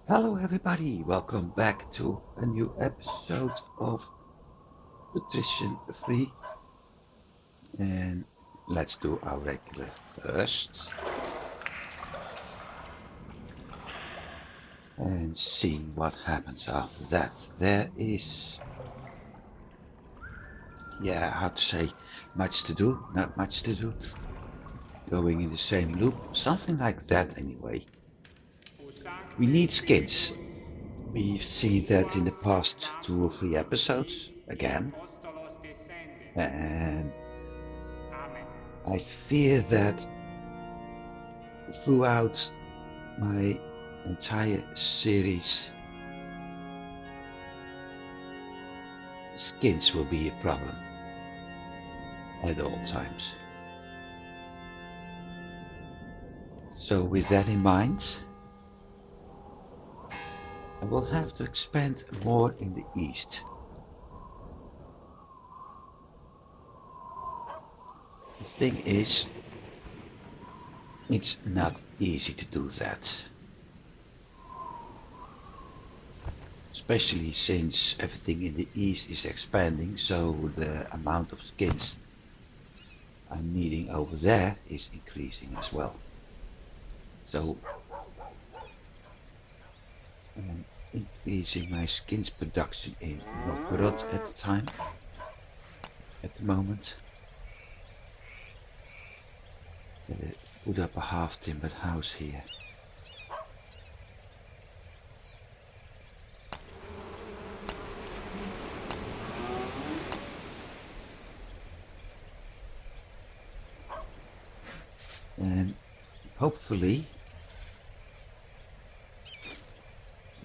Hello everybody, welcome back to a new episode of Patrician Free. And let's do our regular first. And see what happens after that. There is, how to say, much to do, not much to do. Going in the same loop, something like that anyway. We need skins. We've seen that in the past 2 or 3 episodes, again. And I fear that throughout my entire series, skins will be a problem at all times. So with that in mind, I will have to expand more in the east. The thing is, it's not easy to do that. Especially since everything in the east is expanding, so the amount of skins I'm needing over there is increasing as well. So I'm increasing my skins production in Novgorod at the moment. Gotta put up a half-timbered house here. And hopefully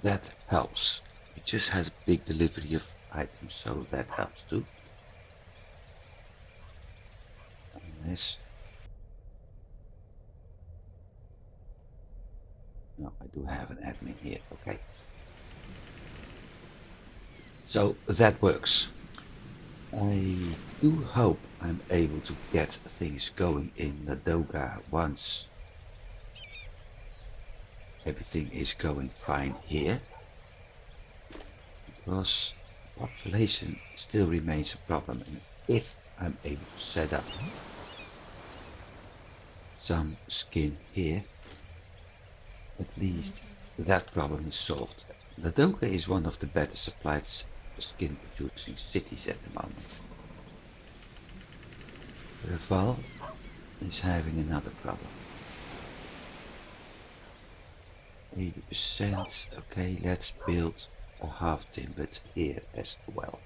that helps. It just has a big delivery of items, so that helps too. Unless... No, I do have an admin here, okay. So that works. I do hope I'm able to get things going in Ladoga once everything is going fine here, because population still remains a problem, and if I'm able to set up some skin here, at least that problem is solved. Ladoga is one of the better supplied skin producing cities at the moment. Reval is having another problem. 80%, okay, let's build a half-timbered here as well.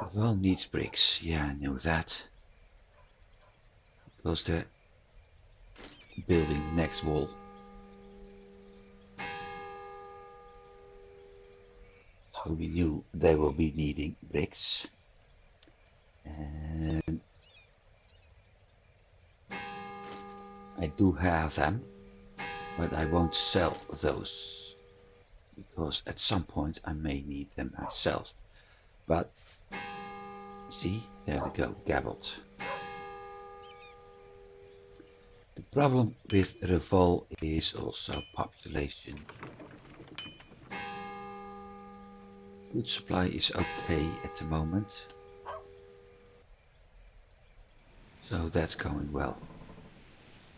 Reval needs bricks, yeah, I know that. Because they're building the next wall. So we knew they will be needing bricks. And I do have them, but I won't sell those, because at some point I may need them myself. But see, there we go, gabbled. The problem with Revol is also population. Food supply is okay at the moment, so that's going well.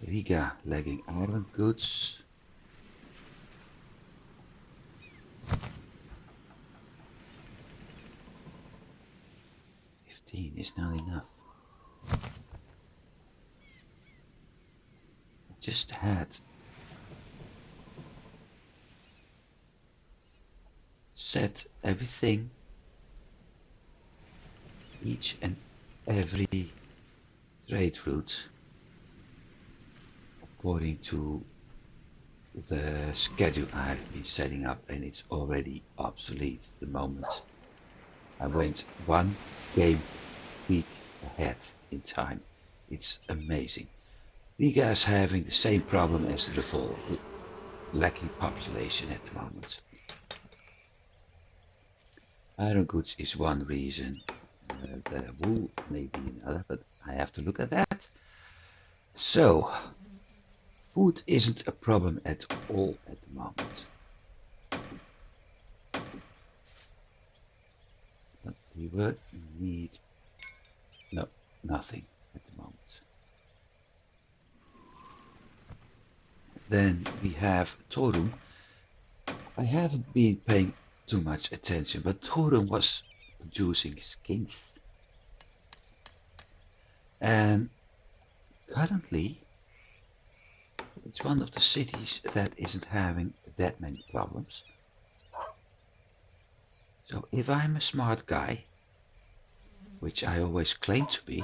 Riga lagging iron goods. Is not enough. I just had set everything, each and every trade route, according to the schedule I've been setting up, and it's already obsolete the moment I went 1 game week ahead in time. It's amazing. Riga is having the same problem as Revol, lacking population at the moment. Iron goods is one reason, the wool may be another, but I have to look at that. So, food isn't a problem at all at the moment. But we will need... no, nothing at the moment. Then we have Torun. I haven't been paying too much attention, but Torun was producing skins. And currently, it's one of the cities that isn't having that many problems. So if I'm a smart guy, which I always claim to be,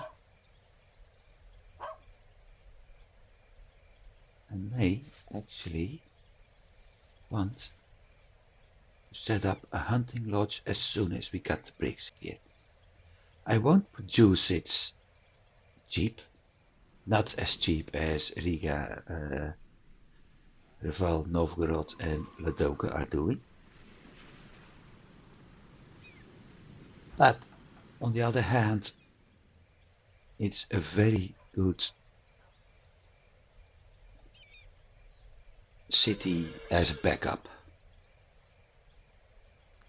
I may actually want to set up a hunting lodge as soon as we got the bricks here. I won't produce it cheap, not as cheap as Riga, Reval, Novgorod and Ladoga are doing. But on the other hand, it's a very good city as a backup.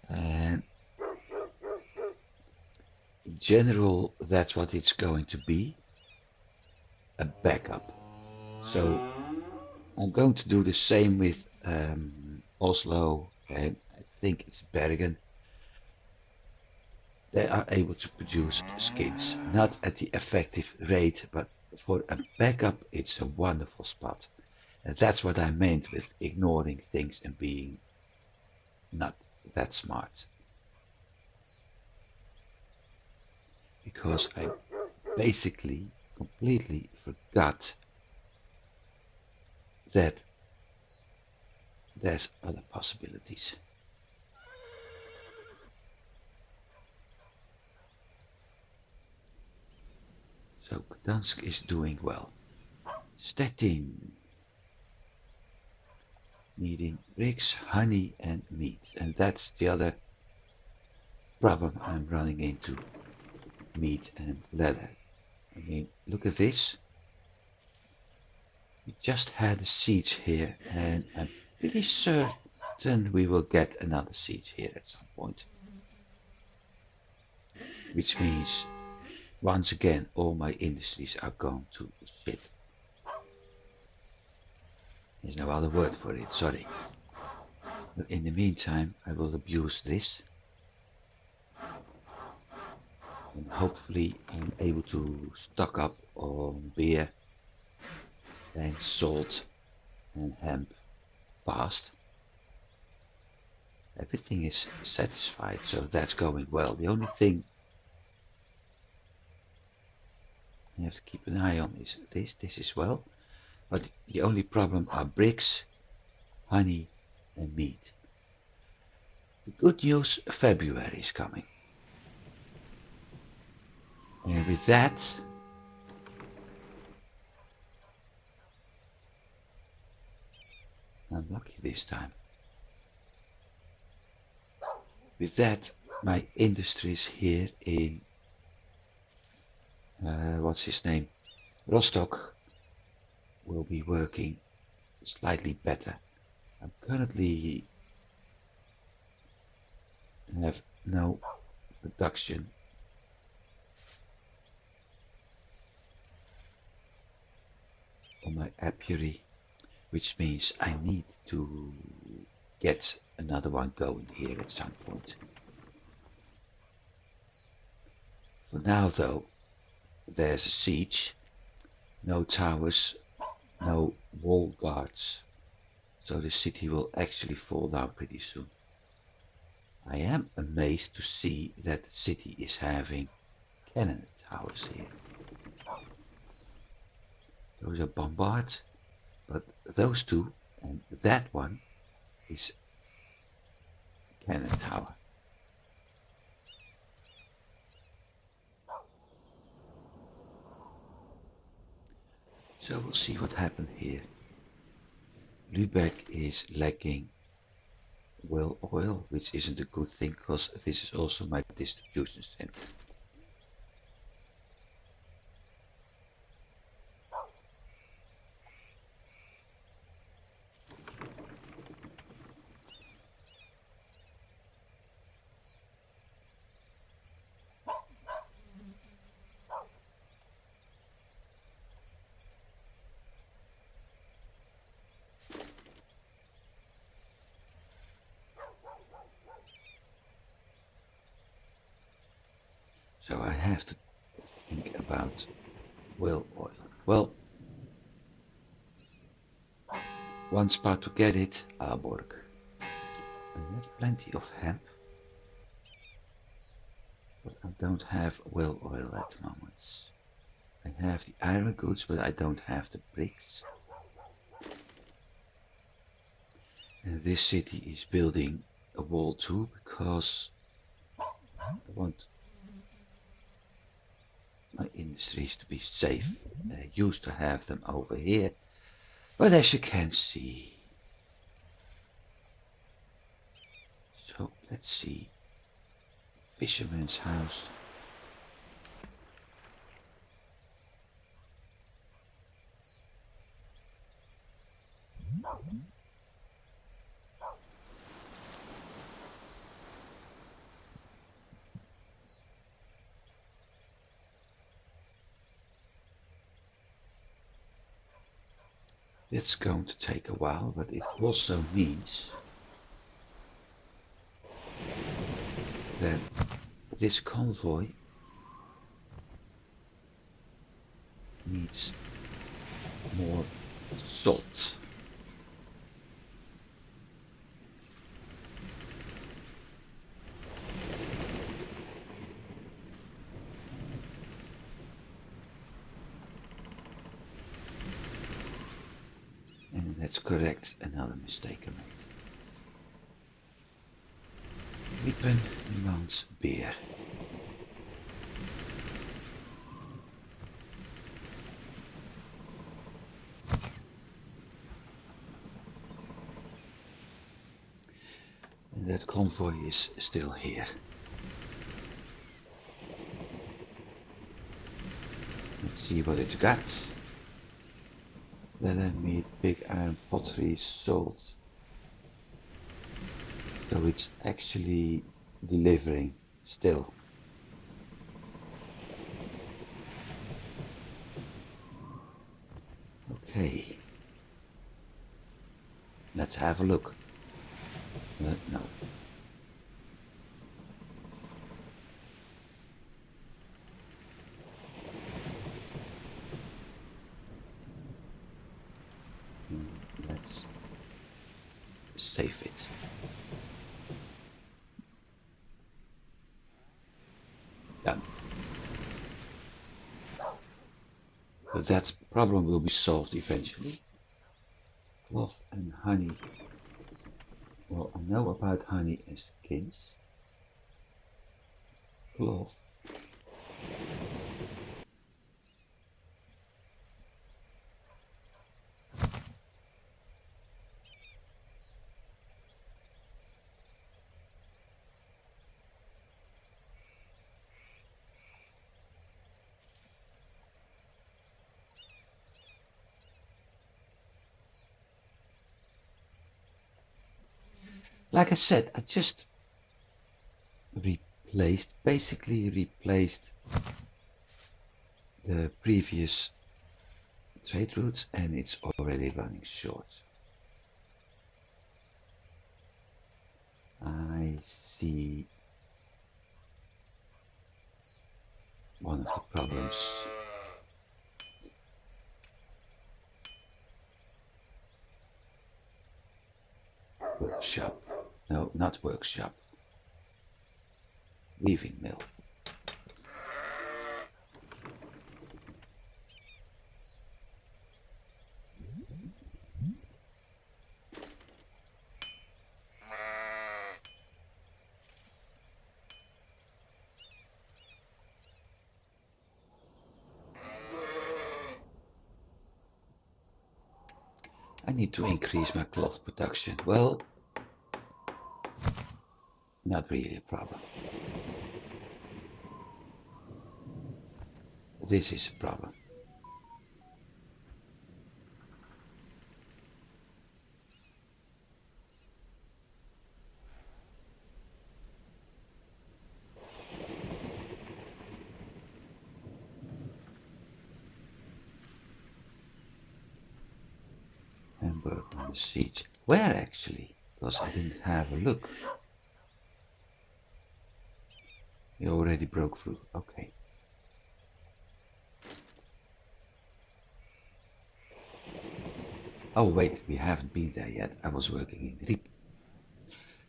And in general, that's what it's going to be, a backup. So I'm going to do the same with Oslo and I think it's Bergen. They are able to produce skins, not at the effective rate, but for a backup it's a wonderful spot. And that's what I meant with ignoring things and being not that smart. Because I basically completely forgot that there's other possibilities. So Gdansk is doing well. Stettin needing bricks, honey and meat. And that's the other problem I'm running into. Meat and leather. I mean, look at this. We just had a siege here and I'm pretty certain we will get another siege here at some point. Which means, once again, all my industries are going to shit. There's no other word for it, sorry. But in the meantime, I will abuse this. And hopefully I'm able to stock up on beer and salt and hemp fast. Everything is satisfied, so that's going well. The only thing I have to keep an eye on is this as well. But the only problem are bricks, honey and meat. The good news, February is coming. And with that, I'm lucky this time. With that, my industries here in, what's his name, Rostock, will be working slightly better. I'm currently have no production on my apiary, which means I need to get another one going here at some point. For now though, there's a siege, no towers, no wall guards, so the city will actually fall down pretty soon. I am amazed to see that the city is having cannon towers here. Those are bombards, but those two and that one is cannon tower. So we'll see what happened here. Lübeck is lacking well oil, which isn't a good thing because this is also my distribution center. So I have to think about whale oil. Well, one spot to get it, Aalborg. I have plenty of hemp, but I don't have whale oil at the moment. I have the iron goods, but I don't have the bricks. And this city is building a wall too, because I want my industries to be safe. I used to have them over here, but as you can see. So let's see. Fisherman's house. It's going to take a while, but it also means that this convoy needs more salt. And let's correct another mistake I made. Lippen demands beer. And that convoy is still here. Let's see what it's got. Leather, meat, big iron, pottery, salt. So it's actually delivering still. Okay. Let's have a look. No. Let's save it. Done. So that problem will be solved eventually. Cloth and honey. Well, I know about honey and skins. Cloth. Like I said, I just basically replaced the previous trade routes, and it's already running short. I see one of the problems. Workshop. No, not workshop. Weaving mill. I need to increase my cloth production. Well, not really a problem. This is a problem. Hamburg on the siege. Where actually? Because I didn't have a look. You already broke through. Okay. Oh wait, we haven't been there yet. I was working in Riep.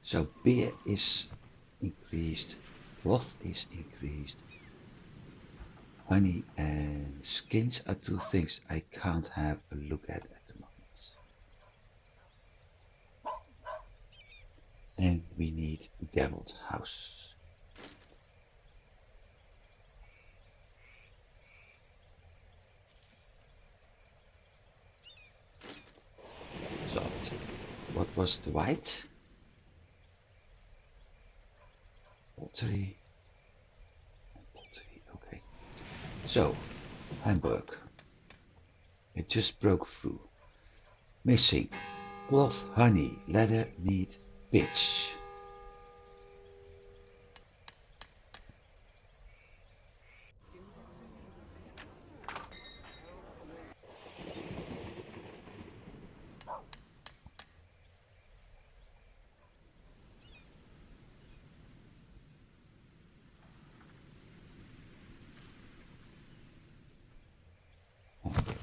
So beer is increased, cloth is increased, honey and skins are two things I can't have a look at the moment. And we need Gerald House. Solved. What was the white? Poultry. Poultry, okay. So, Hamburg. It just broke through. Missing. Cloth, honey, leather, meat, pitch. Hamburg.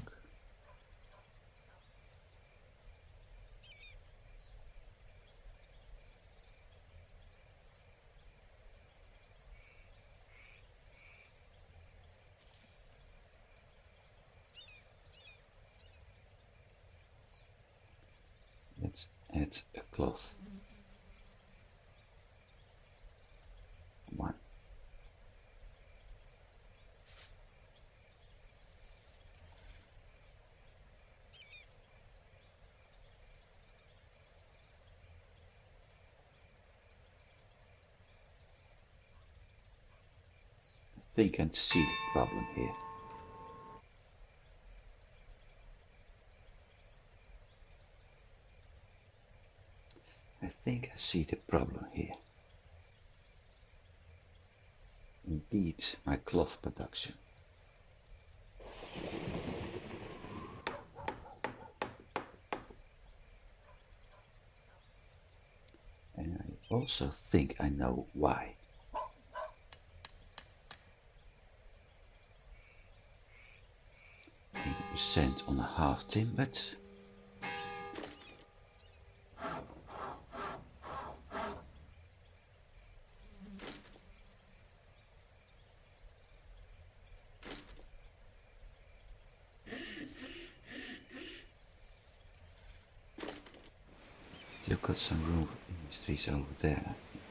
Let's add a cloth. 1. I think I see the problem here. I think I see the problem here. Indeed, my cloth production. And I also think I know why. 80% on a half timbered. Still got some room for industries over there, I think.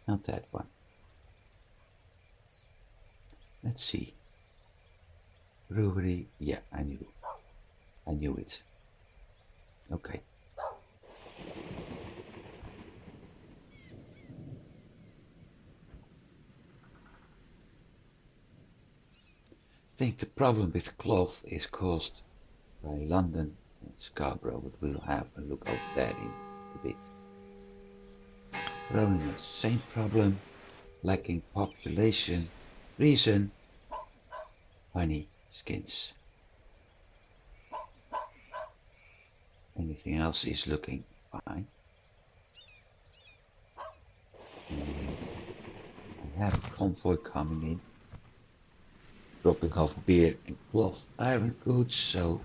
Not that one. Let's see. Brewery, yeah, I knew it. Okay. I think the problem with cloth is caused by London and Scarborough, but we'll have a look over that in a bit. Groningen, same problem, lacking population, reason, honey, skins. Anything else is looking fine. I have a convoy coming in, dropping off beer and cloth iron goods, so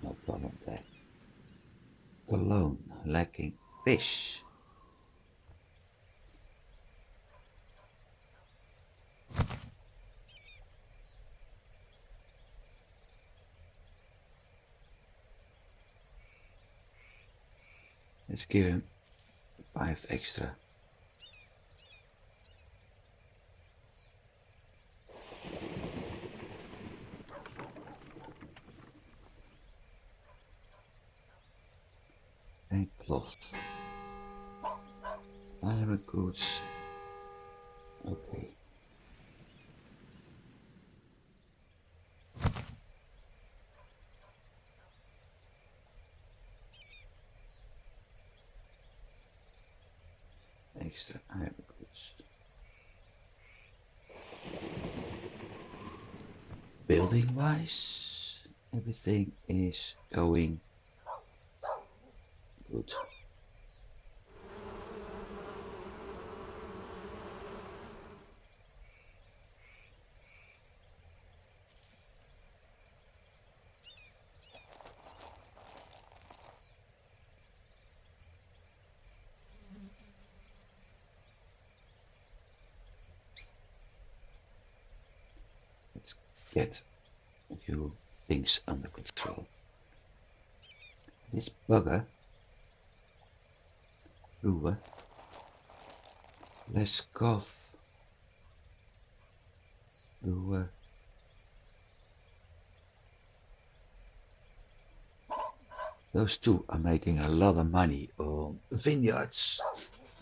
no problem there. Cologne, lacking fish. Let's give him 5 extra. And cloth. Iron goods. Okay. Extra iron goods. Building wise, everything is going good. get a few things under control. This bugger, Ruwe, Leskov, Ruwe. Those two are making a lot of money on vineyards.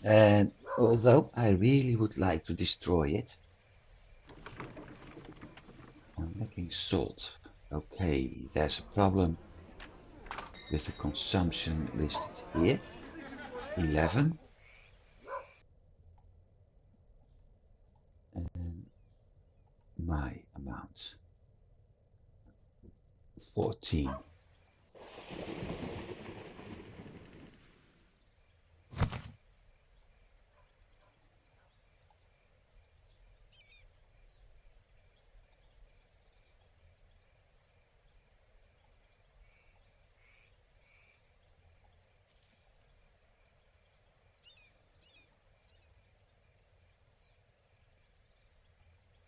And although I really would like to destroy it, I'm lacking salt. Okay, there's a problem with the consumption listed here. 11. And my amount. 14.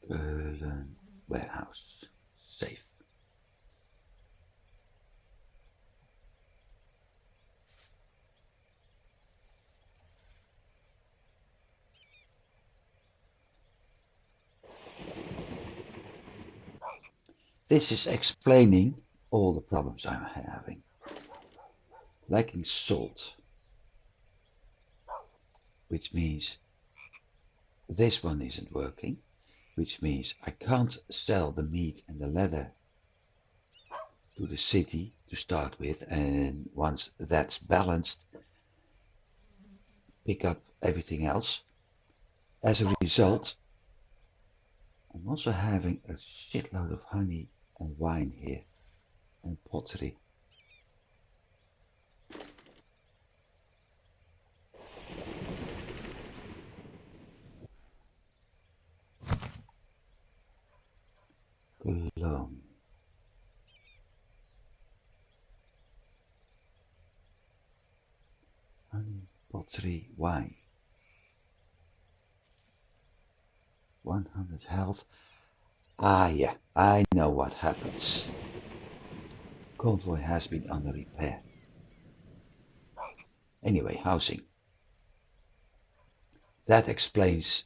Keulen warehouse. Safe. This is explaining all the problems I'm having. Lacking salt, which means this one isn't working, which means I can't sell the meat and the leather to the city to start with, and once that's balanced, pick up everything else. As a result, I'm also having a shitload of honey and wine here, and pottery. Cologne. Honey, pottery, wine. 100 health. Ah, yeah, I know what happens. Convoy has been under repair. Anyway, housing. That explains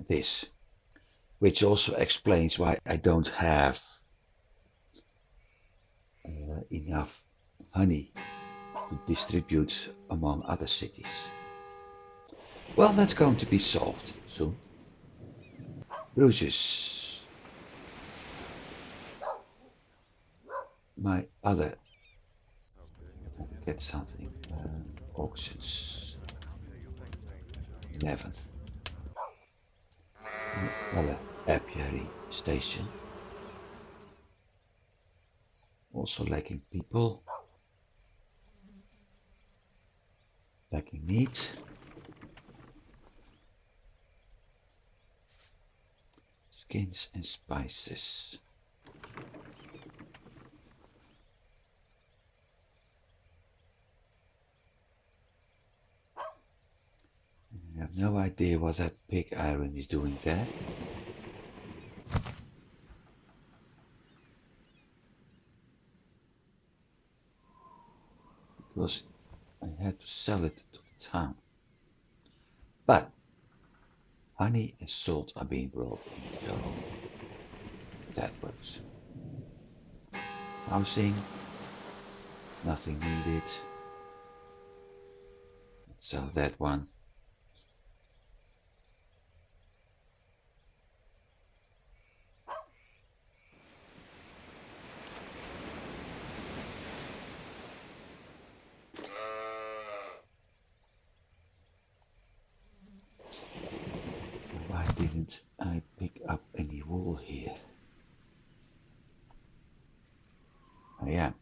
this, which also explains why I don't have enough honey to distribute among other cities. Well, that's going to be solved soon. Bruises. My other. I have to get something. Auctions. 11th. My other apiary station. Also lacking people. Lacking meat. Skins and spices. I have no idea what that pig iron is doing there. Because I had to sell it to the town. But honey and salt are being brought in, so that works. Housing, nothing needed. Let's sell that one. Why didn't I pick up any wool here? I am.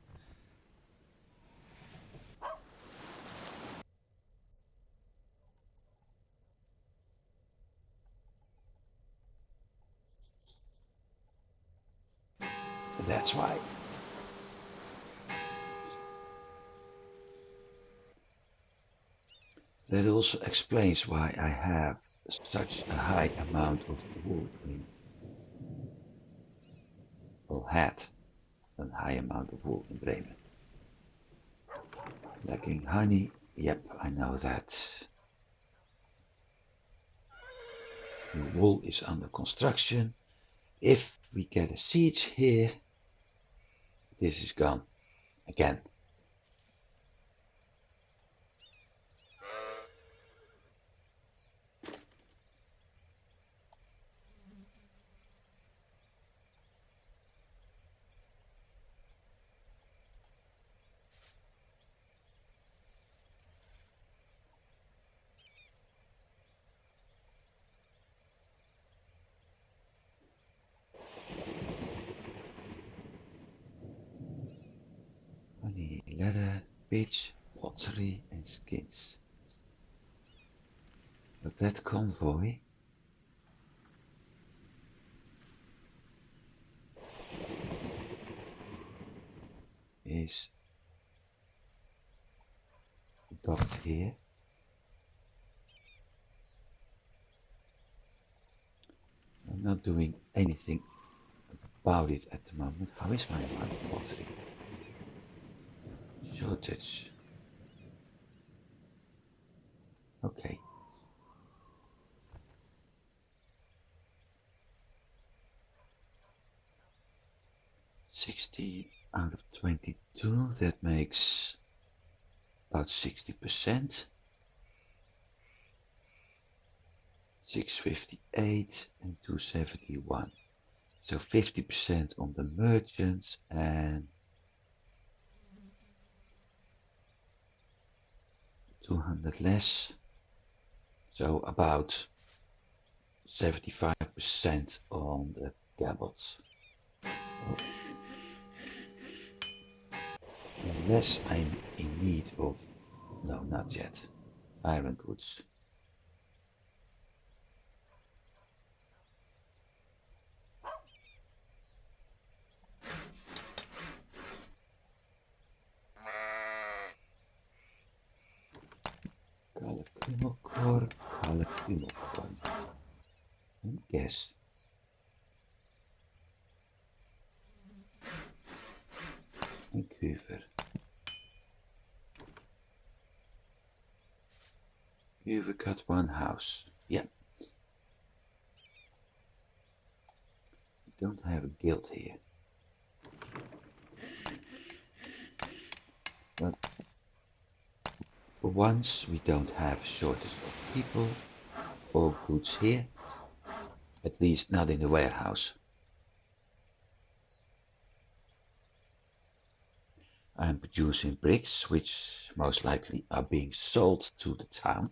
That's why. That also explains why I have such a high amount of wool in. or had a high amount of wool in Bremen. Lacking honey, yep, I know that. The wall is under construction. If we get a siege here, this is gone again. Honey, leather, pitch, pottery and skins. But that convoy is docked here. I'm not doing anything about it at the moment. How is my amount of pottery? Shortage. Okay. 60 out of 22, that makes about 60%. 658 and 271. So 50% on the merchants and 200 less. So about 75% on the gabots. Unless I'm in need of, no, not yet, iron goods. Kalkymmelkorn, and gas. And kuver. Kuver cut one house. Yeah. We don't have a guild here. But for once we don't have a shortage of people or goods here. At least not in the warehouse. I'm producing bricks, which most likely are being sold to the town.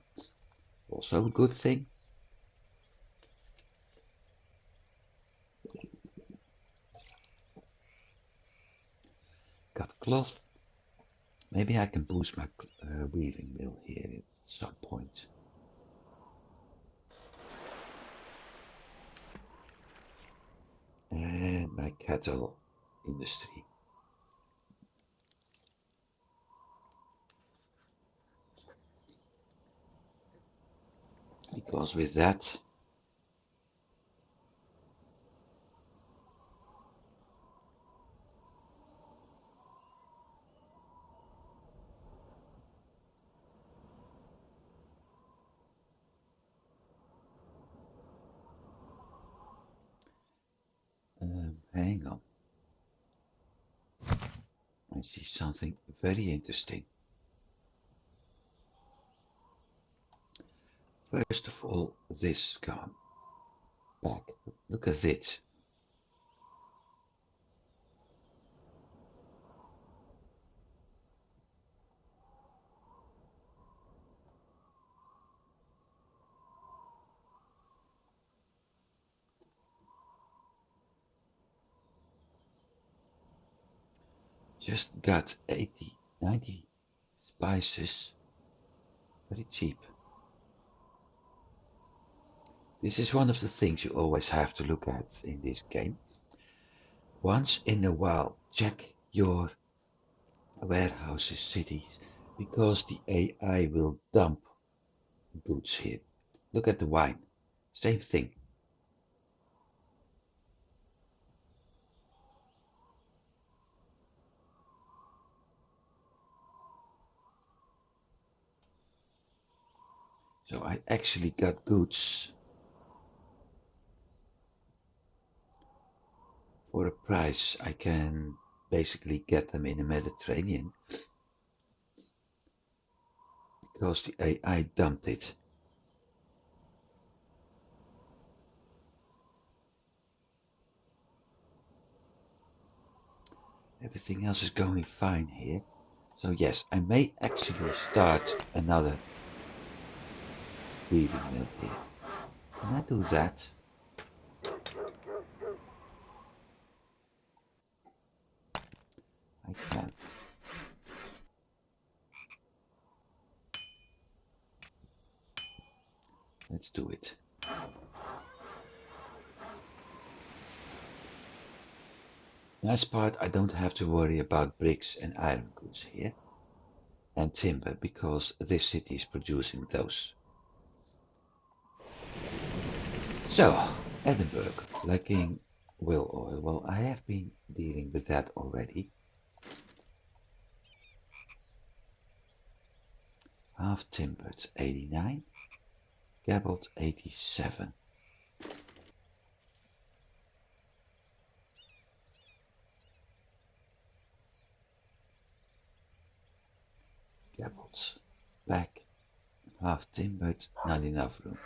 Also a good thing. Got cloth. Maybe I can boost my weaving mill here at some point. And my cattle industry. Because with that, hang on. I see something very interesting. First of all, this gone back. Look at this. Just got 80, 90 spices. Very cheap. This is one of the things you always have to look at in this game. Once in a while, check your warehouses, cities, because the AI will dump goods here. Look at the wine. Same thing. So I actually got goods for a price. I can basically get them in the Mediterranean because the AI dumped it. Everything else is going fine here. So yes, I may actually start another weaving mill here. Can I do that? I can. Let's do it. Nice part, I don't have to worry about bricks and iron goods here. And timber, because this city is producing those. So, Edinburgh, lacking whale oil. Well, I have been dealing with that already. Half timbered 89, gabbled 87. Gabbled back, half timbered, not enough room.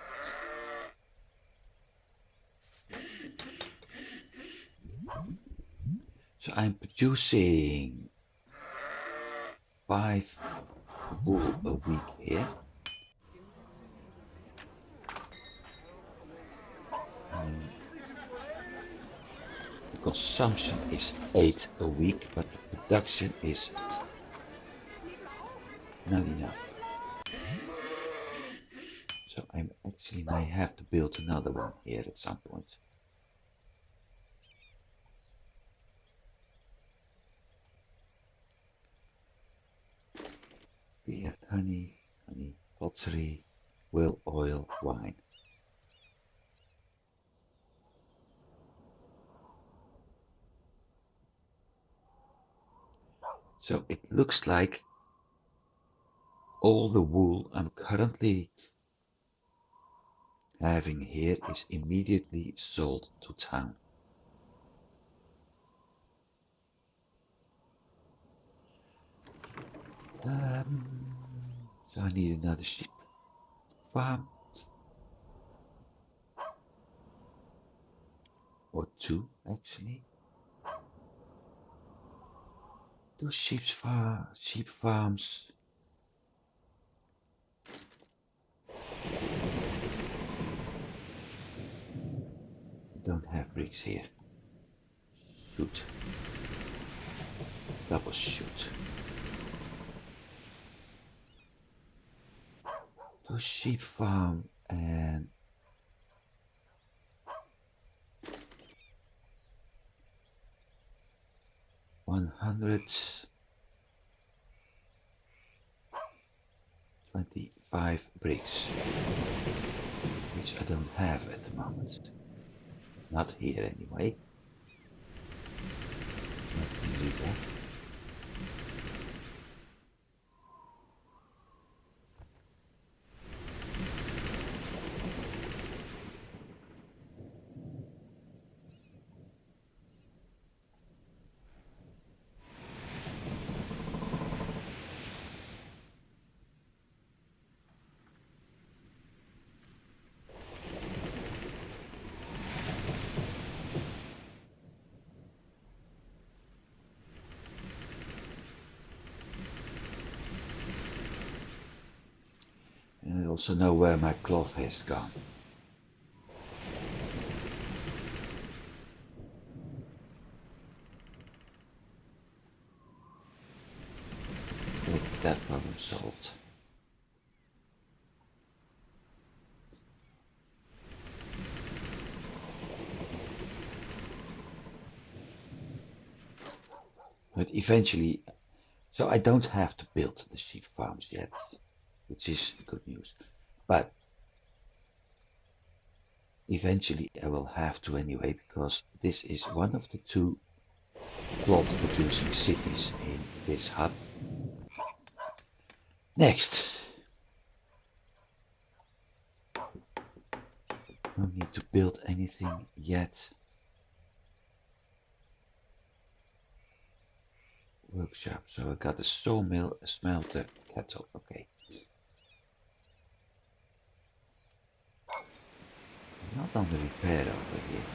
So I'm producing 5 wool a week here. The consumption is 8 a week, but the production is not enough. So I actually may have to build another one here at some point. Beer, honey, pottery, whale oil, wine. So it looks like all the wool I'm currently having here is immediately sold to town. So I need another sheep farm. Or 2 actually. 2 sheep farms. Don't have bricks here. Shoot. Double shoot. 2 sheep farm and $125 bricks, which I don't have at the moment. Not here anyway. Not in Lubeck. And I also know where my cloth has gone. Okay, that problem solved. But eventually, so I don't have to build the sheep farms yet, which is good news. But eventually I will have to anyway, because this is one of the 2 cloth producing cities in this hub. Next. No need to build anything yet. Workshop, so I got a sawmill, a smelter, kettle, okay. Not on the repair over here.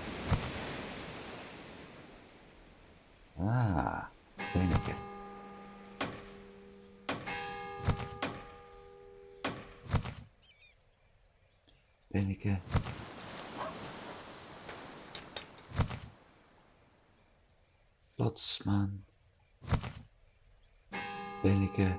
Ah, Beneke. Beneke. Vlotsman. Beneke.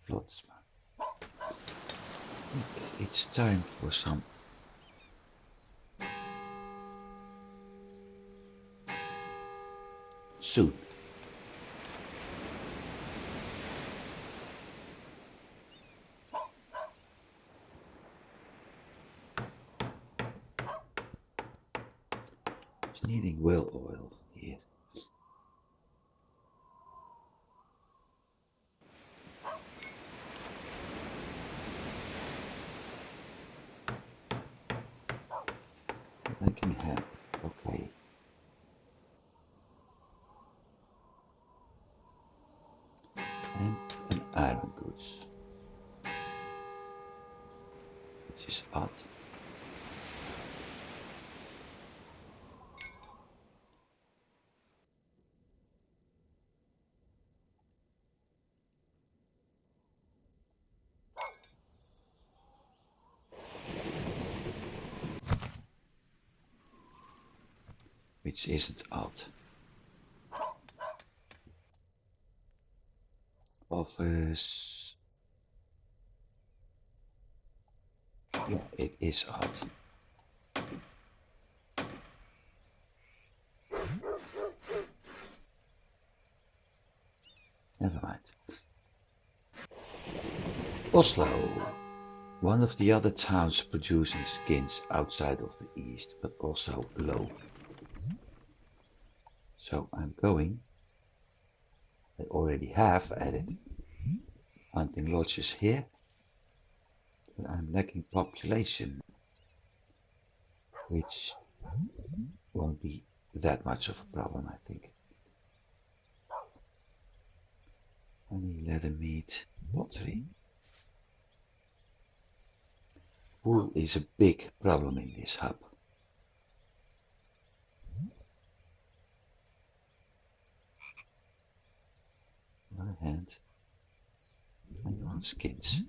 Vlotsman. I think it's time for some soon. It's needing whale oil here. Making hemp, okay. Hemp and iron goods. Which is odd. Which isn't odd. Office. Yeah, it is odd. Never mind. Oslo. One of the other towns producing skins outside of the east, but also low. So I'm going. I already have added hunting lodges here, but I'm lacking population, which won't be that much of a problem, I think. Honey, leather, meat, pottery. Wool is a big problem in this hub. On the other hand, I want skins.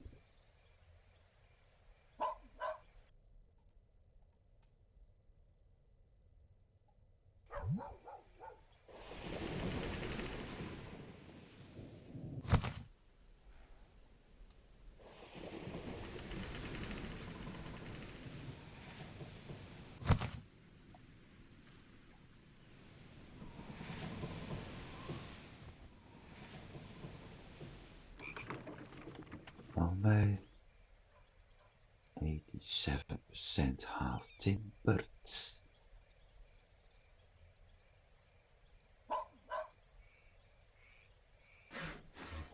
Almere, 87% half timbered.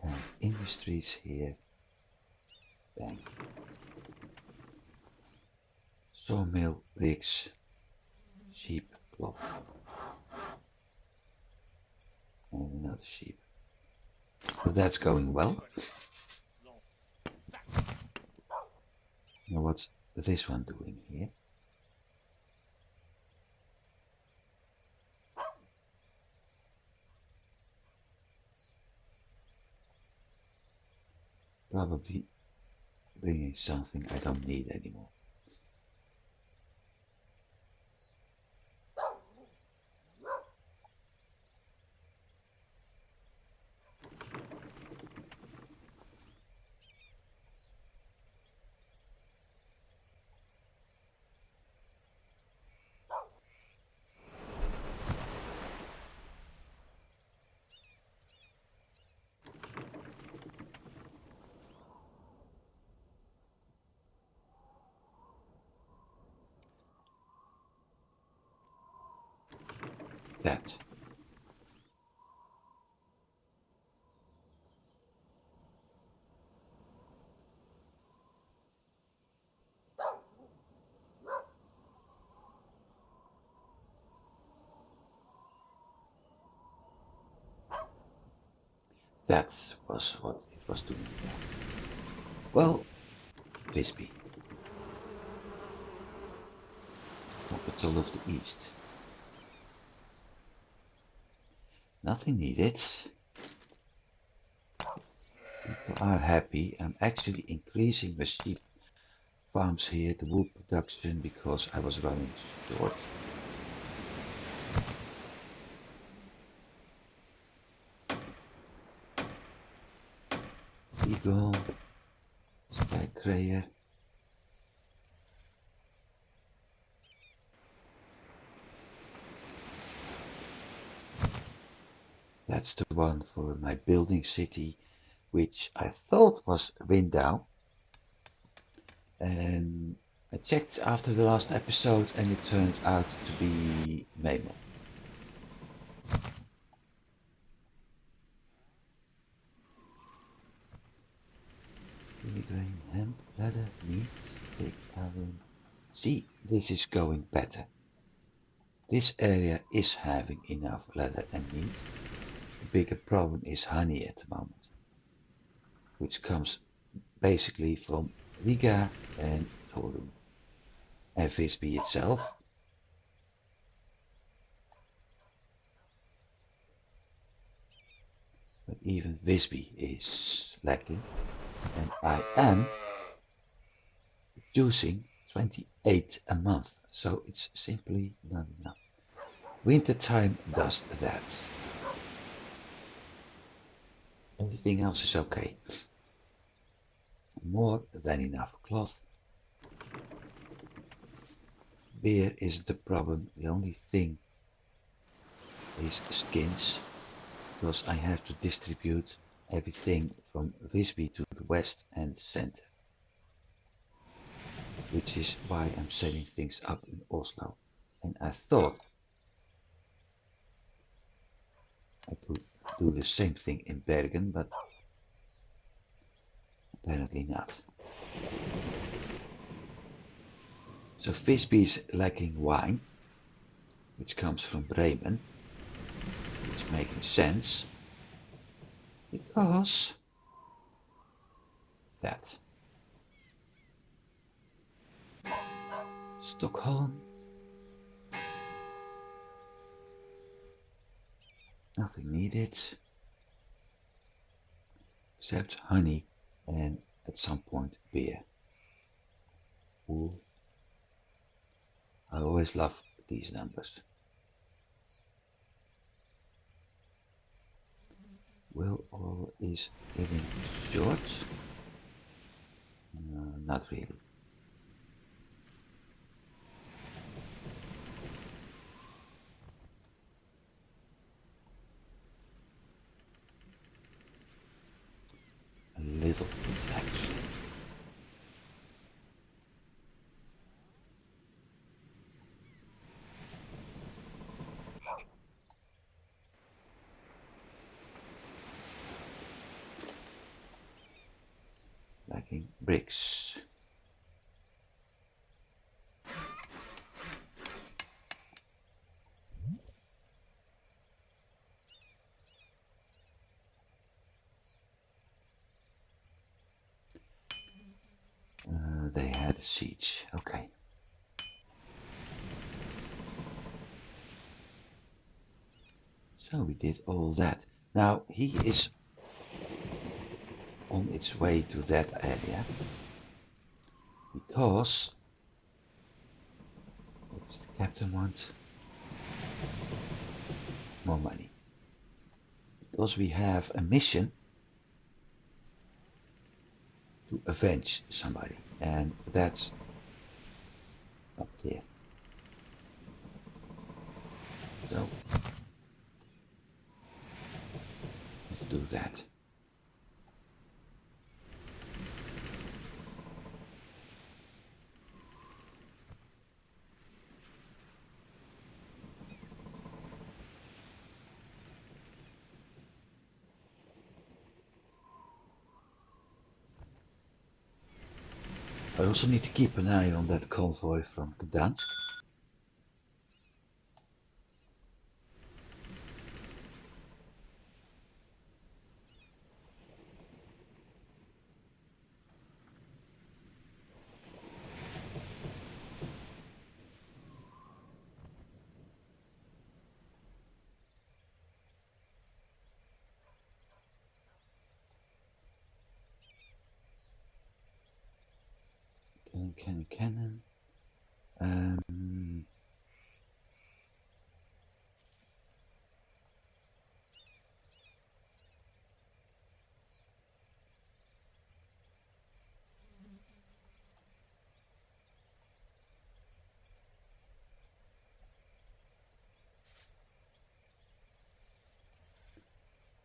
We have industries here. Bang. Sawmill, bricks, sheep, cloth. And another sheep. So that's going well. Now what's this one doing here? Probably bringing something I don't need anymore. That. That was what it was doing there. Well, Visby, capital of the East. Nothing needed. People are happy. I'm actually increasing my sheep farms here, the wool production, because I was running short. Eagle, Spijkrayer. That's the one for my building city, which I thought was Windau. And I checked after the last episode and it turned out to be Memel. Grain, hemp, leather, meat, pig, iron. See, this is going better. This area is having enough leather and meat. The bigger problem is honey at the moment, which comes basically from Riga and Forum. And Visby itself. But even Visby is lacking, and I am producing 28 a month, so it's simply not enough. Winter time does that. Everything else is okay. More than enough cloth. Beer is the problem. The only thing is skins, because I have to distribute everything from Visby to the west and center, which is why I'm setting things up in Oslo. And I thought I could do the same thing in Bergen, but apparently not. So Visby is lacking wine, which comes from Bremen. It's making sense because that. Stockholm. Nothing needed except honey and at some point beer. Ooh. I always love these numbers. Will all is getting short? No, not really. A little bit actually. Lacking bricks. They had a siege. Okay. So we did all that. Now he is on its way to that area because what does the captain want? More money. Because we have a mission to avenge somebody, and that's up here. So let's do that. I also need to keep an eye on that convoy from Gdansk. Cannon.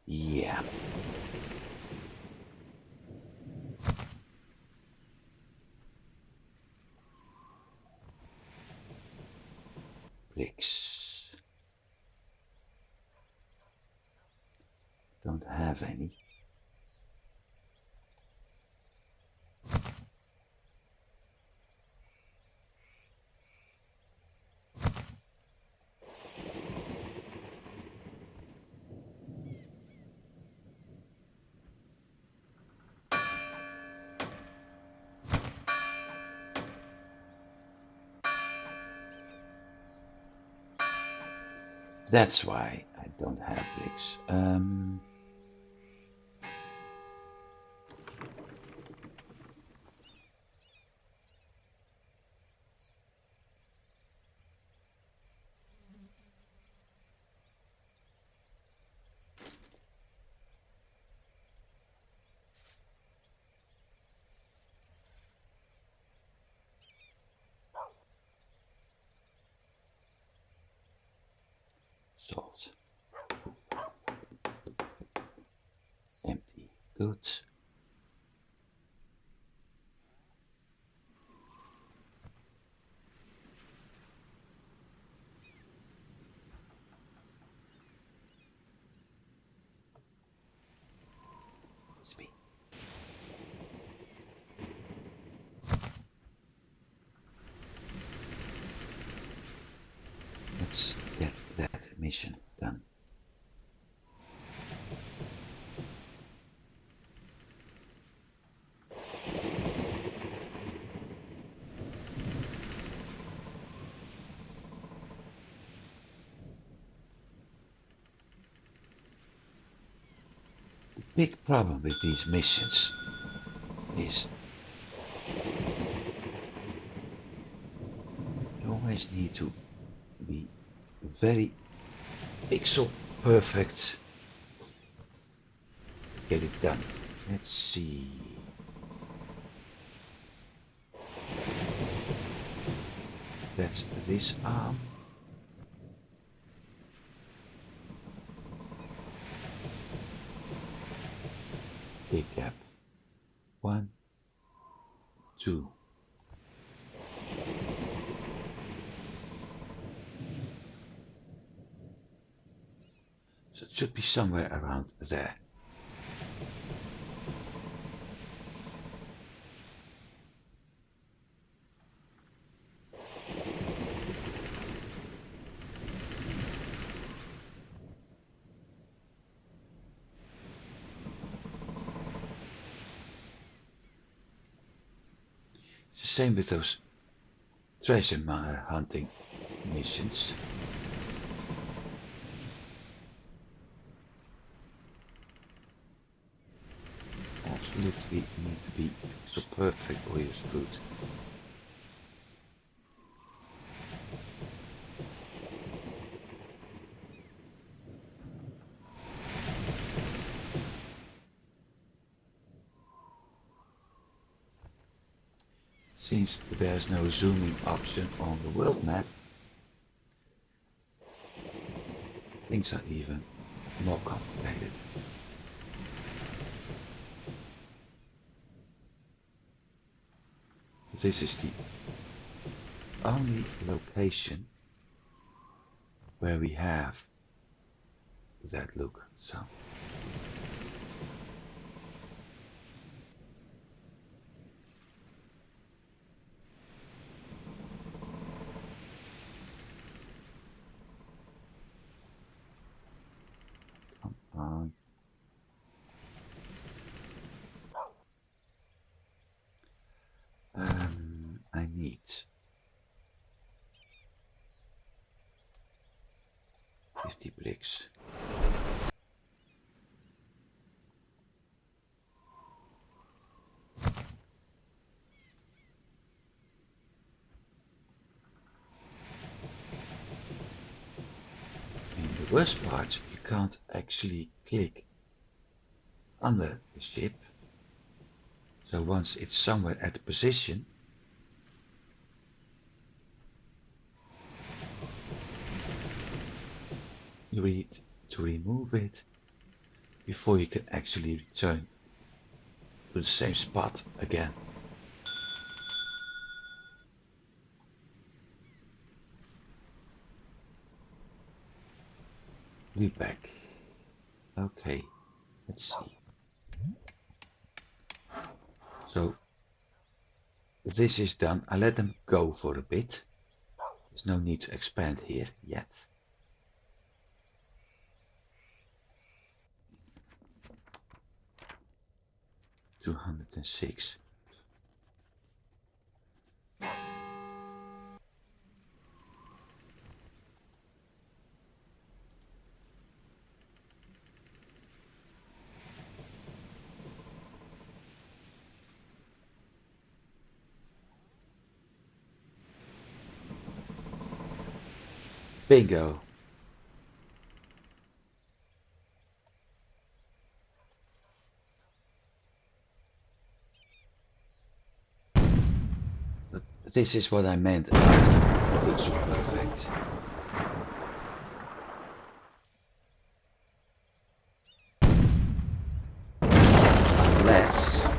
Yeah. Bricks. Don't have any. That's why I don't have bricks. Salt. Empty. Good. Speed. Let's get that mission done. The big problem with these missions is you always need to be very pixel perfect to get it done. Let's see. That's this arm. Big gap. 1, 2. So it should be somewhere around there. It's the same with those treasure hunting missions. Absolutely need to be so perfect or you're screwed. Since there's no zooming option on the world map, things are even more complicated. This is the only location where we have that look. So come on. I need 50 bricks. The worst part, you can't actually click under the ship. So once it's somewhere at the position, you need to remove it before you can actually return to the same spot again. Lead back. Okay, let's see. So this is done. I let them go for a bit. There's no need to expand here yet. $206. Bingo. But this is what I meant about picture perfect. Unless,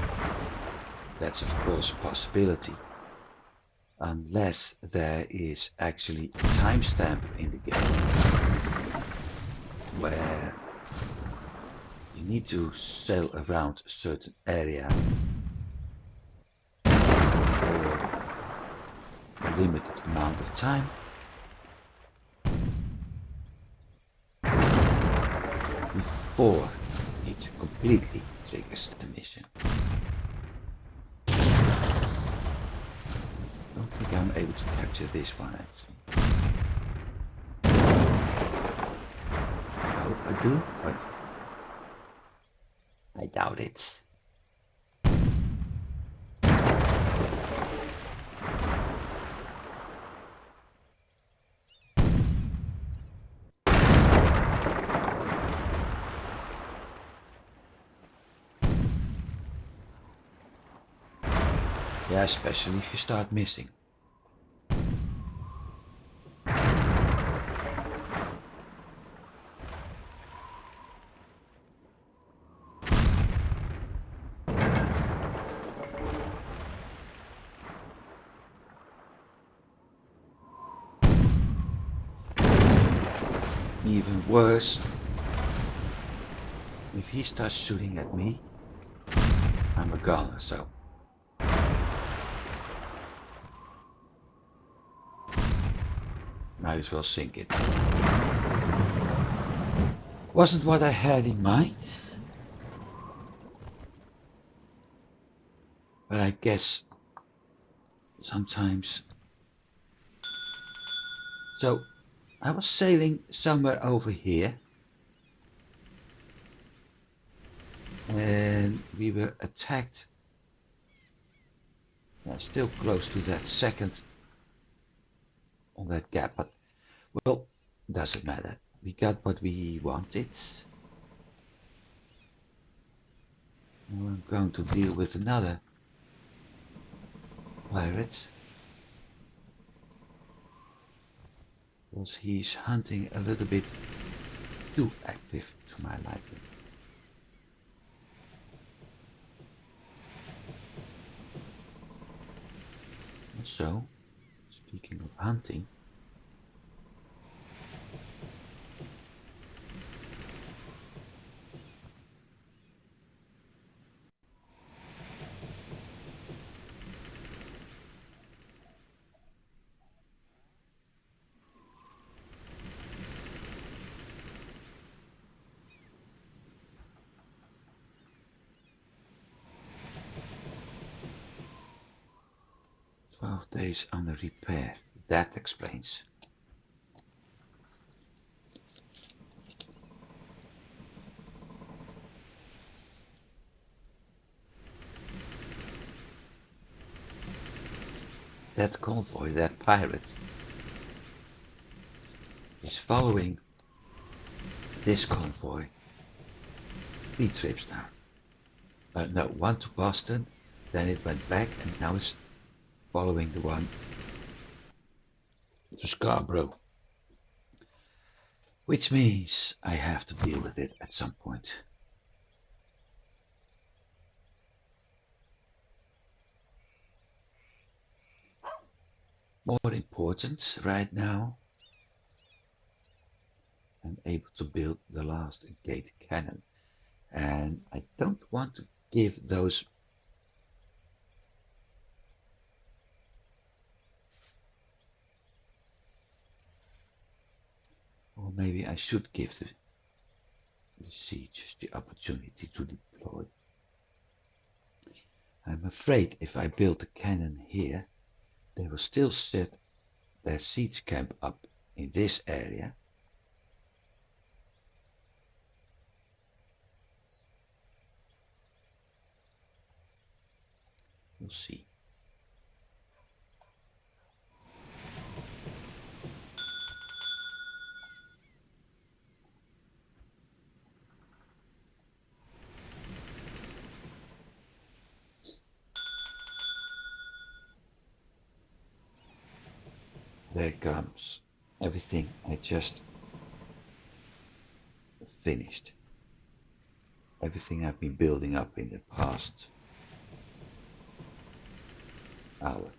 that's of course a possibility, unless there is actually a timestamp in the game where you need to sail around a certain area for a limited amount of time before it completely triggers the mission. I don't think I'm able to capture this one actually. I hope I do, but I doubt it. Yeah, especially if you start missing. Even worse, if he starts shooting at me, I'm a goner, so might as well sink it. Wasn't what I had in mind, but I guess sometimes. So I was sailing somewhere over here and we were attacked. Yeah, still close to that second on that gap, but well, doesn't matter. We got what we wanted. Now I'm going to deal with another pirate, because he's hunting a little bit too active to my liking. Also, speaking of hunting, "12 days under repair." That explains. That convoy, that pirate, is following this convoy 3 trips now. No, one to Boston, then it went back, and now it's following the one to Scarborough. Which means I have to deal with it at some point. More important right now, I'm able to build the last gate cannon. And I don't want to give those or maybe I should give the sieges the opportunity to deploy. I'm afraid if I build a cannon here, they will still set their siege camp up in this area. We'll see. There comes everything I just finished. Everything I've been building up in the past hour.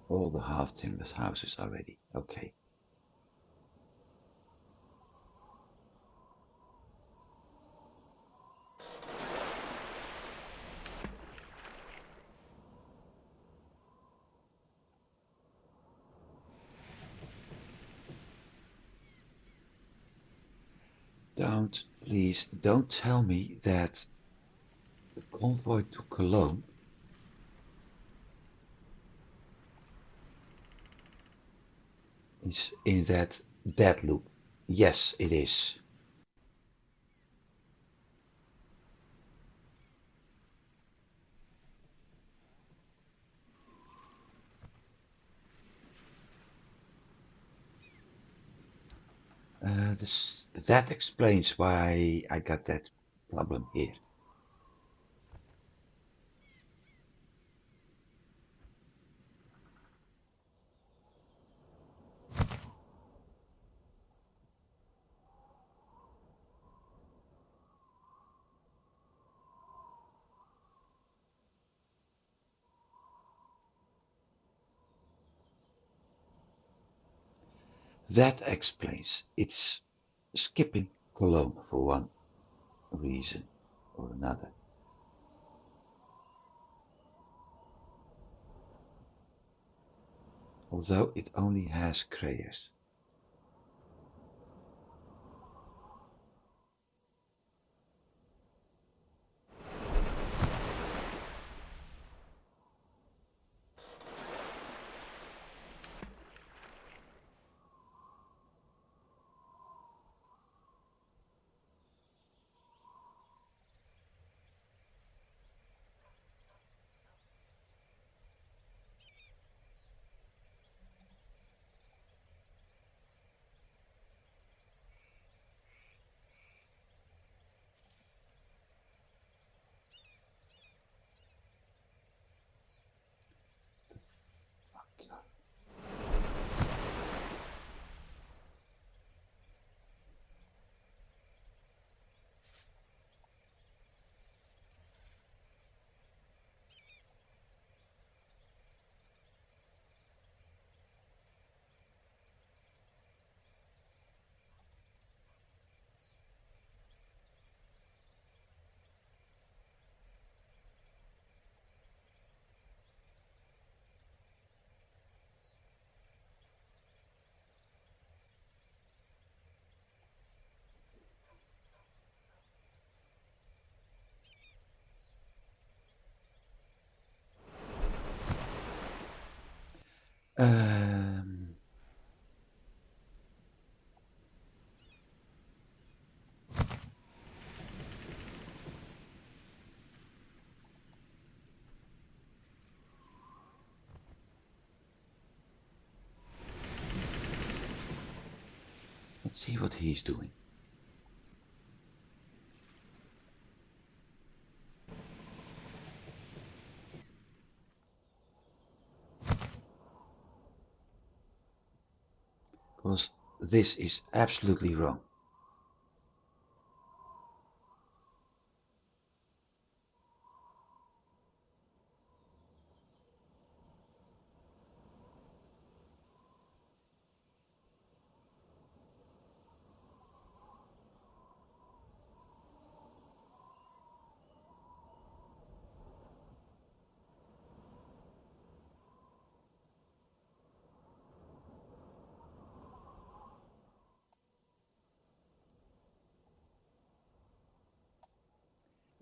All the half-timbered houses are ready. Okay. Please don't tell me that the convoy to Cologne is in that dead loop. Yes, it is. That explains why I got that problem here. That explains it's skipping Cologne for one reason or another. Although it only has Krayers. Let's see what he's doing. Because this is absolutely wrong.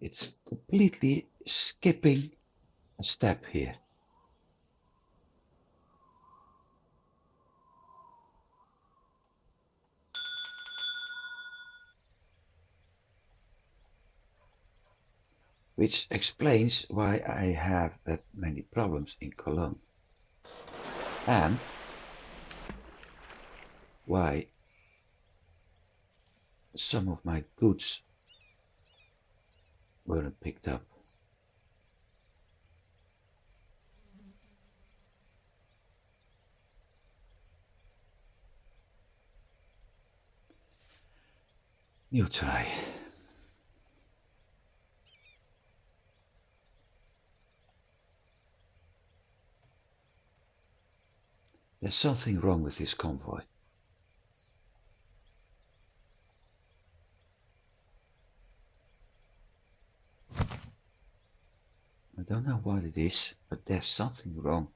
It's completely skipping a step here. Which explains why I have that many problems in Cologne. And why some of my goods weren't picked up. New try. There's something wrong with this convoy. I don't know what it is, but there's something wrong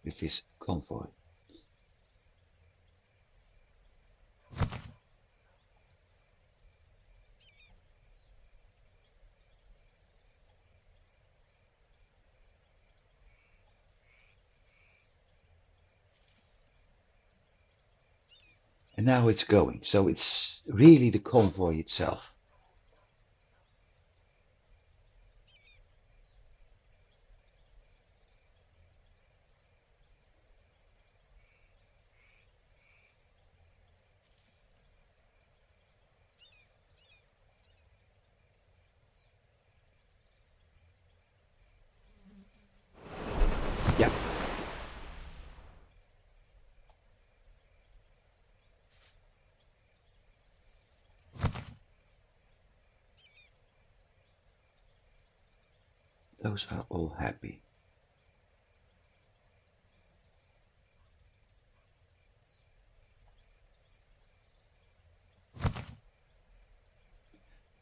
with this convoy. And now it's going, so it's really the convoy itself. Yeah. Those are all happy.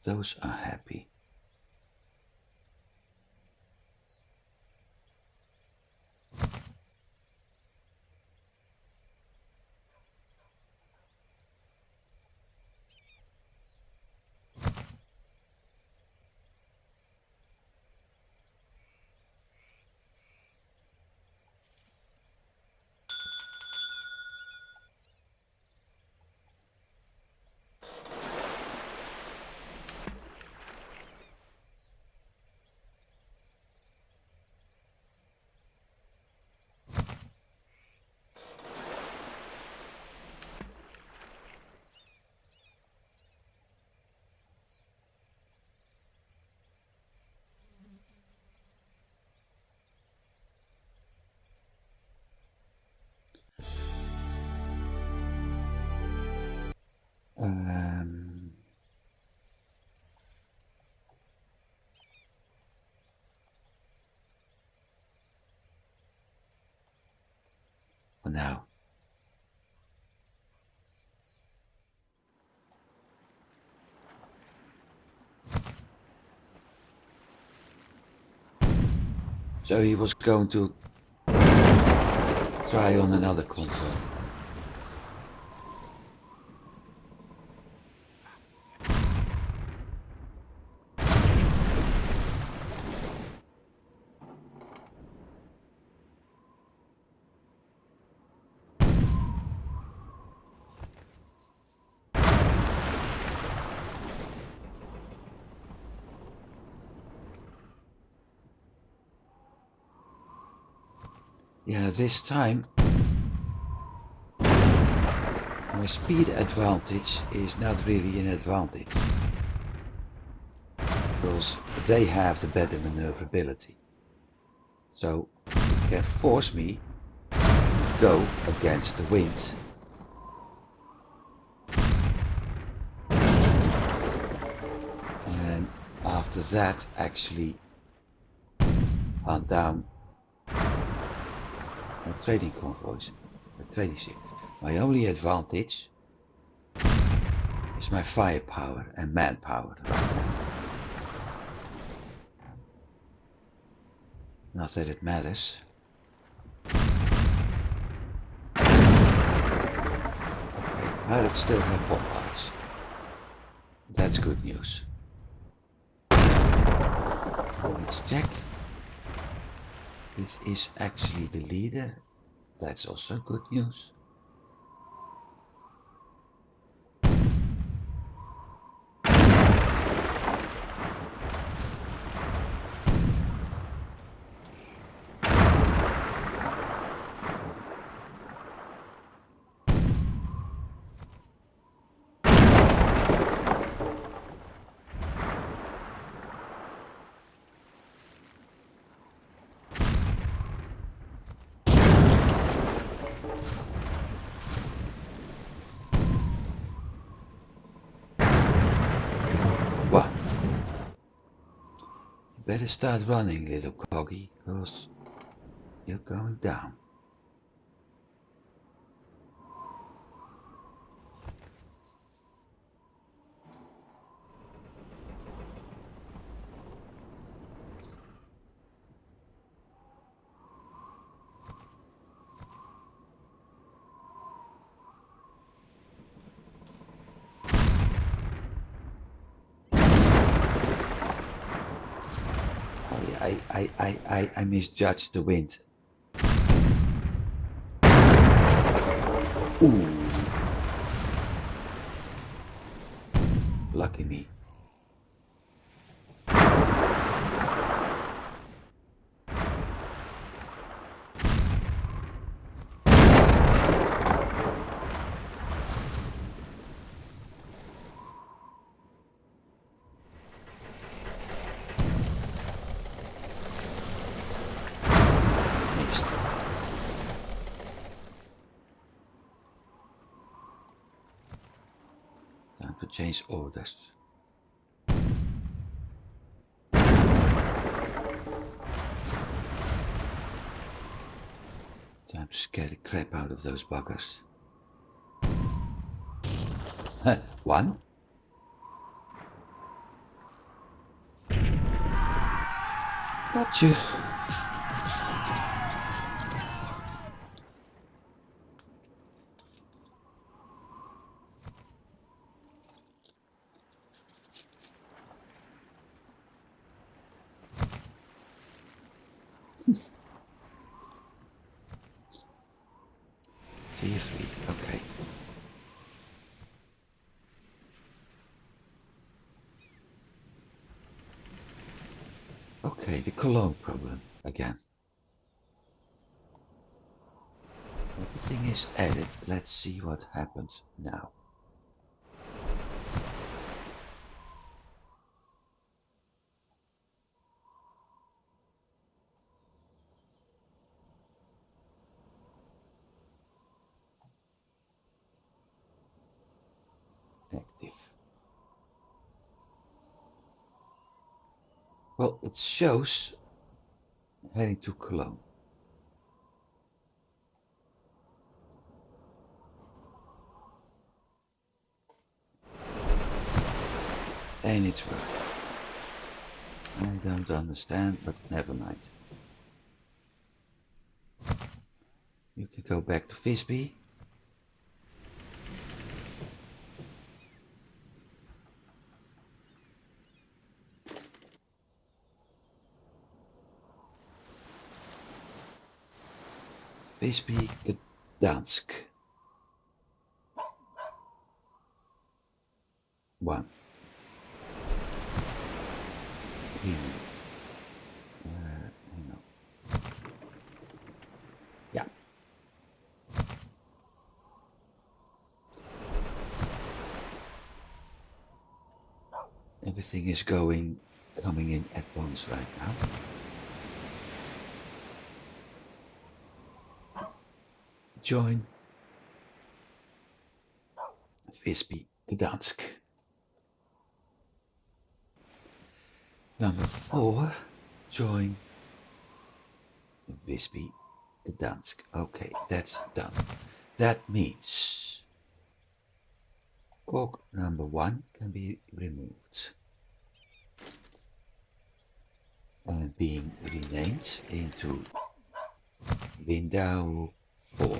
Those are happy. For now. So he was going to try on another convoy. Yeah, this time my speed advantage is not really an advantage, because they have the better maneuverability. So it can force me to go against the wind. And after that actually hunt down my trading convoys, my trading ship. My only advantage is my firepower and manpower right now. Not that it matters. Okay, pirates still have bombards. That's good news. Let's check. This is actually the leader. That's also good news. What? You better start running, little coggy, because you're going down. I misjudged the wind. Ooh. Lucky me. Missed. Time to change orders. Time to scare the crap out of those buggers. One. Got you. Tier 3, okay. Okay, the Cologne problem again. Everything is added. Let's see what happens now. Active. Well, it shows heading to Cologne. And it's working. I don't understand, but never mind. You can go back to Visby. Visby, Gdansk. 1. Remove. Hang on. Yeah. Everything is coming in at once right now. Join Visby Gdansk. Number 4, join Visby Gdansk. Okay, that's done. That means cog number 1 can be removed and being renamed into window 4.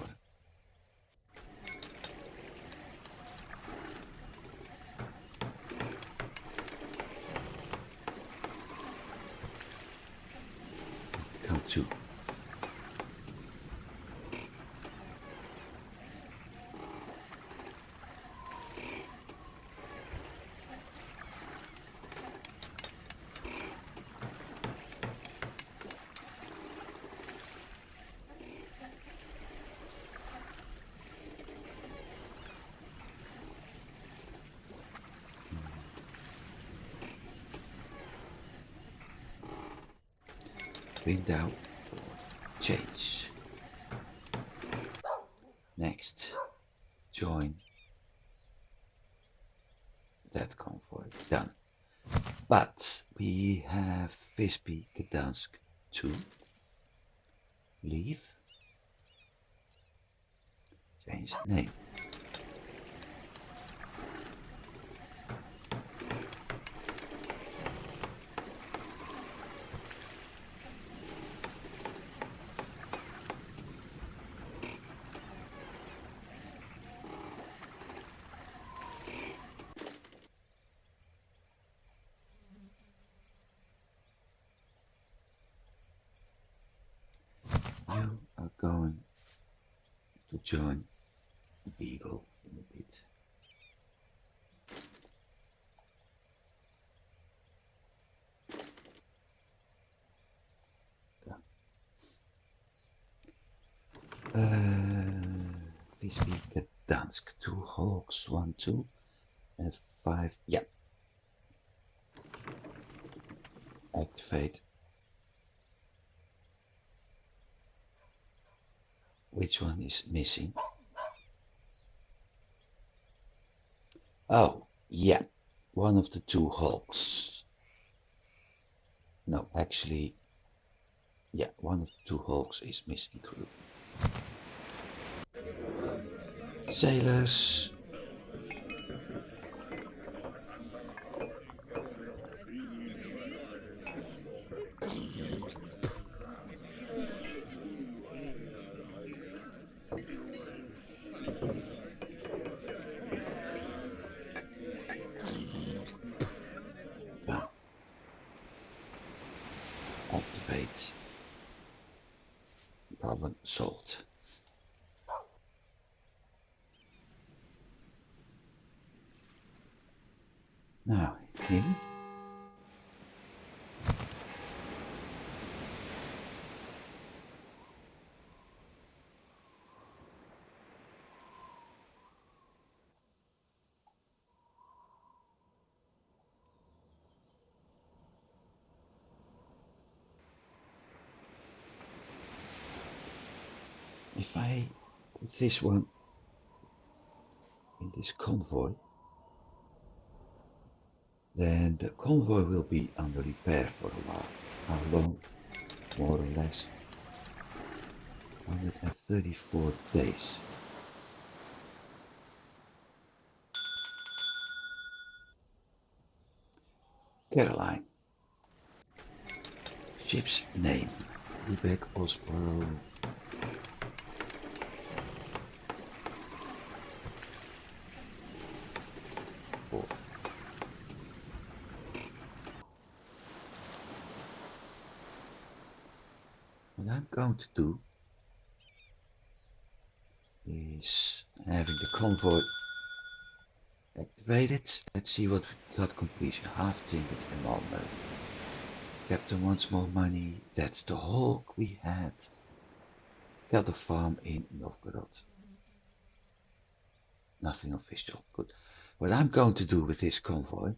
Come to window 4. Change. Next, join that convoy. Done. But we have Visby Gdansk 2. Leave. Change name. You are going to join Beagle in a bit. Visby Gdansk, 2 Hawks, 1, 2, and 5. Yeah. Activate. Which one is missing? Oh, yeah. One of the 2 Hawks. No, actually, yeah, one of the 2 Hawks is missing crew. Sailors. Done. Activate. Problem solved. Now, in. If I put this one in this convoy, then the convoy will be under repair for a while. How long? More or less 134 days. Caroline. Ship's name. Lubeck, Oslo. Four. What I'm going to do is having the convoy activated. Let's see what we got completion. Half timbered and Malmö. Captain wants more money. That's the Hawk we had. Got a farm in Novgorod. Nothing official. Good. What I'm going to do with this convoy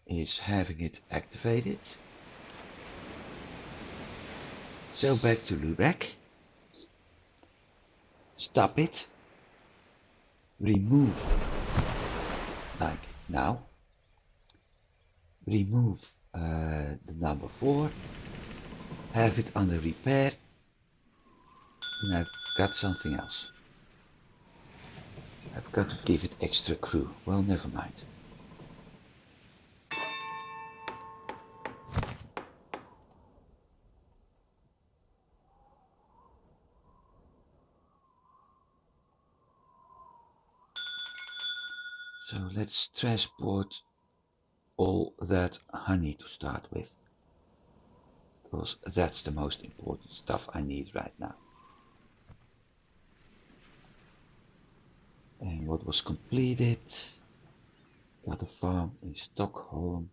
is having it activated. So back to Lubeck. Stop it. Remove, like now. Remove the number 4. Have it under repair. And I've got something else. I've got to give it extra crew. Well, never mind. So let's transport all that honey to start with. Because that's the most important stuff I need right now. And what was completed? Got a farm in Stockholm.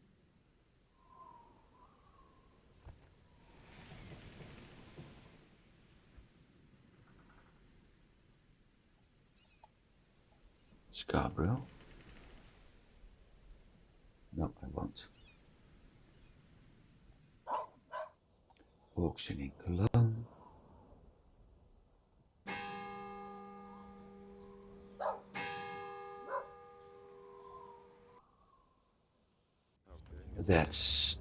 Scarborough. No, I won't. Auction in Cologne. That's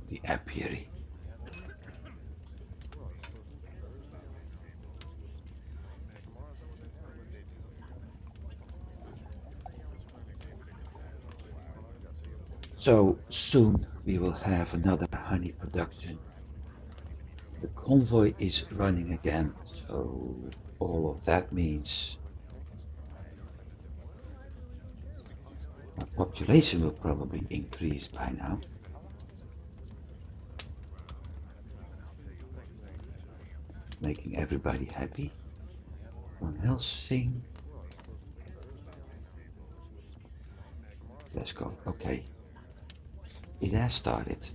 the apiary. So soon we will have another honey production. The convoy is running again, so all of that means my population will probably increase by now. Making everybody happy. Van Helsing. Let's go. Okay. It has started.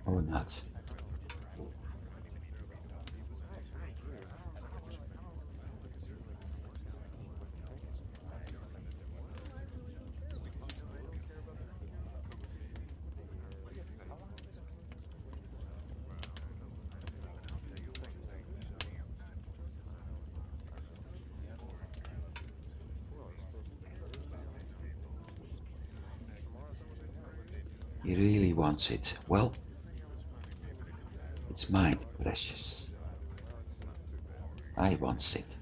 Or not. He really wants it. Well, it's mine, precious. I want it.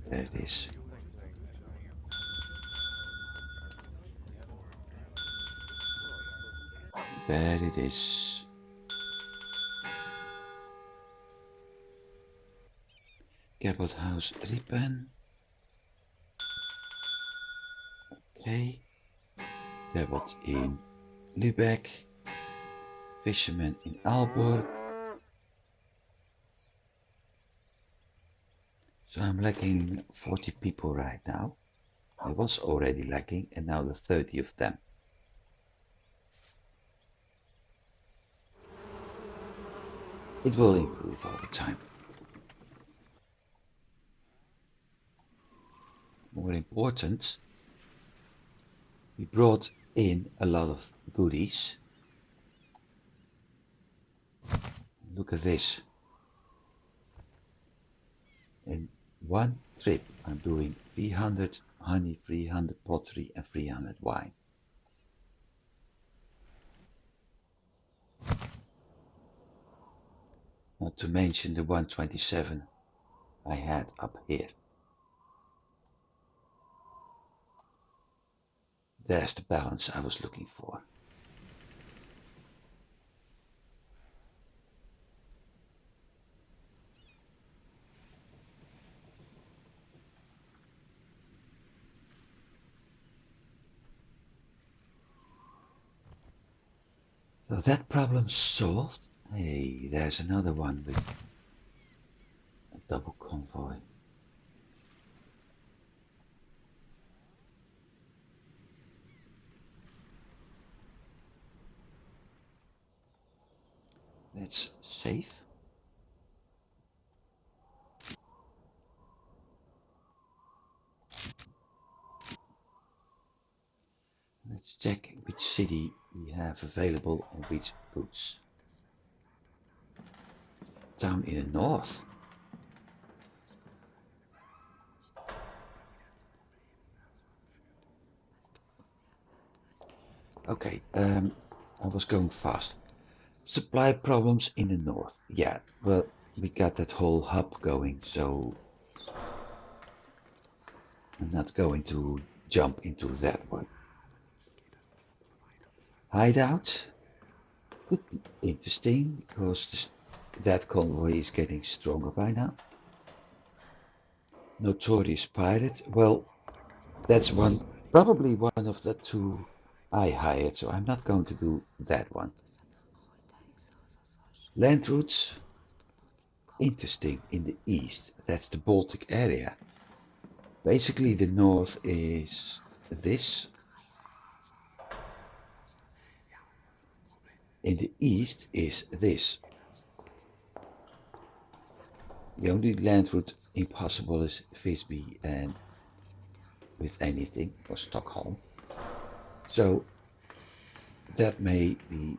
There it is. There it is. Cabot House Riepen. Okay. Cabot in Lübeck. Fisherman in Aalborg. So I'm lacking 40 people right now. I was already lacking, and now the 30 of them. It will improve over time. More important, we brought in a lot of goodies. Look at this. In one trip I'm doing 300 honey, 300 pottery and 300 wine. Not to mention the 127 I had up here. There's the balance I was looking for. So that problem solved, Hey, there's another one with a double convoy. Let's save. Let's check which city we have available and which goods. Town in the north. Okay, I was going fast. Supply problems in the north. Yeah, well, we got that whole hub going, so I'm not going to jump into that one. Hideout could be interesting because that convoy is getting stronger by now. Notorious pirate. Well, that's probably one of the two I hired, so I'm not going to do that one. Land routes, interesting in the east. That's the Baltic area. Basically, the north is this. In the east is this. The only land route impossible is Visby and with anything, or Stockholm. So that may be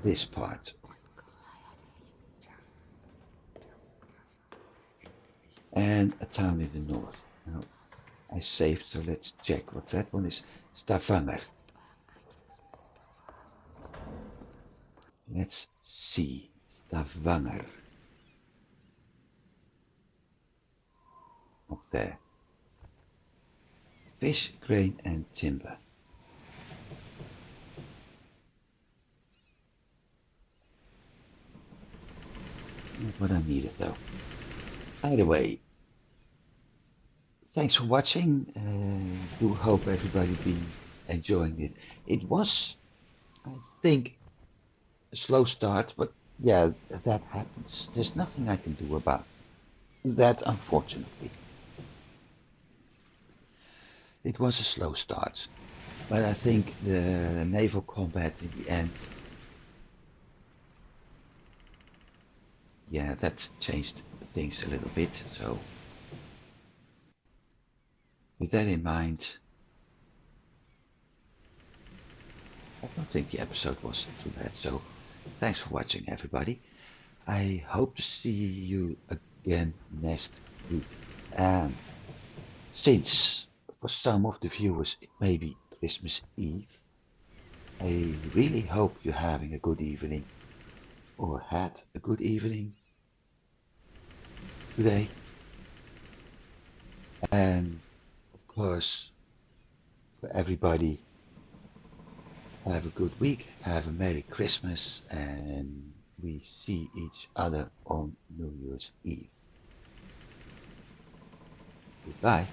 this part. And a town in the north. Now, I saved, so let's check what that one is. Stavanger. Let's see. Stavanger. Up there. Fish, grain and timber. Not what I needed though. Either way, thanks for watching. Do hope everybody been enjoying it. It was, I think, a slow start, but yeah, that happens. There's nothing I can do about that, unfortunately. It was a slow start, but I think the naval combat in the end, yeah, that changed things a little bit. So with that in mind, I don't think the episode was too bad. So thanks for watching, everybody. I hope to see you again next week. And since for some of the viewers it may be Christmas Eve, I really hope you're having a good evening or had a good evening today. And of course, for everybody, have a good week, have a Merry Christmas, and we see each other on New Year's Eve. Goodbye.